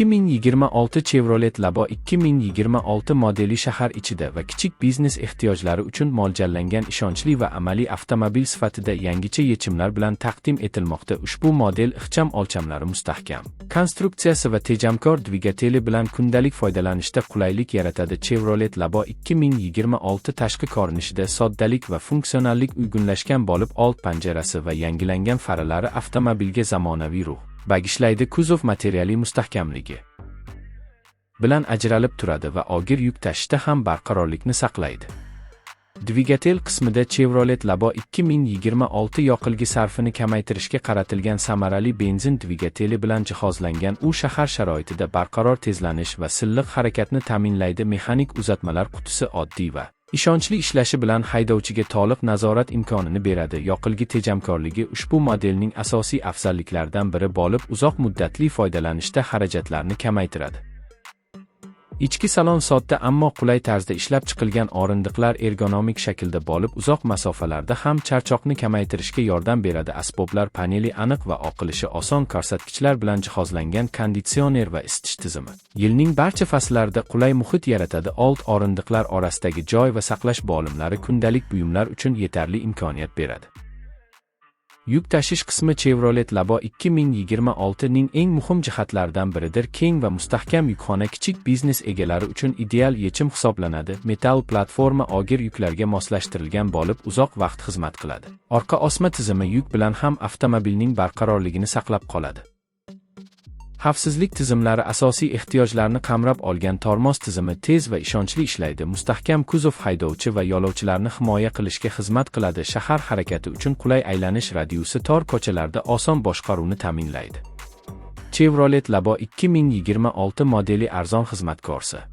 2026 Chevrolet Labo 2026 modeli shahar ichida va kichik biznes ehtiyojlari uchun mo'ljallangan ishonchli va amaliy avtomobil sifatida yangicha yechimlar bilan taqdim etilmoqda. Ushbu model ixcham o'lchamlari, mustahkam konstruksiyasi va tejamkor dvigateli bilan kundalik foydalanishda qulaylik yaratadi. Chevrolet Labo 2026 tashqi ko'rinishida soddalik va funksionallik uyg'unlashgan bo'lib, old panjarasi va yangilangan faralari avtomobilga zamonaviy ruh bagishlaydi. Kuzov materiali mustahkamligi bilan ajralib turadi va og'ir yuk tashishda ham barqarorlikni saqlaydi. Dvigatel qismida Chevrolet Labo 2026 yoqilg'i sarfini kamaytirishga qaratilgan samarali benzin dvigateli bilan jihozlangan. U shahar sharoitida barqaror tezlanish va silliq harakatni ta'minlaydi. Mexanik uzatmalar qutisi oddiy va ishonchli ishlashi bilan haydovchiga to'liq nazorat imkonini beradi. Yoqilg'i tejamkorligi ushbu modelning asosiy afzalliklaridan biri bo'lib, uzoq muddatli foydalanishda xarajatlarni kamaytiradi. Ichki salon sodda ammo qulay tarzda ishlab chiqilgan. O'rindiqlar ergonomik shaklda bo'lib, uzoq masofalarda ham charchoqni kamaytirishga yordam beradi. Asboblar paneli aniq va o'qilishi oson ko'rsatkichlar bilan jihozlangan. Konditsioner va isitish tizimi yilning barcha fasllarida qulay muhit yaratadi. Old o'rindiqlar orasidagi joy va saqlash bo'limlari kundalik buyumlar uchun yetarli imkoniyat beradi. Yuk tashish qismi Chevrolet Labo 2026 ning eng muhim jihatlaridan biridir. Keng va mustahkam yukxona kichik biznes egalari uchun ideal yechim hisoblanadi. Metal platforma og'ir yuklarga moslashtirilgan bo'lib, uzoq vaqt xizmat qiladi. Orqa osma tizimi yuk bilan ham avtomobilning barqarorligini saqlab qoladi. Xavfsizlik tizimlari asosiy ehtiyojlarni qamrab olgan. Tormoz tizimi tez va ishonchli ishlaydi. Mustahkam kuzov haydovchi va yo'lovchilarni himoya qilishga xizmat qiladi. Shahar harakati uchun qulay aylanish radiusi tor ko'chalarda oson boshqaruvni ta'minlaydi. Chevrolet Labo 2026 modeli arzon xizmat ko'rsa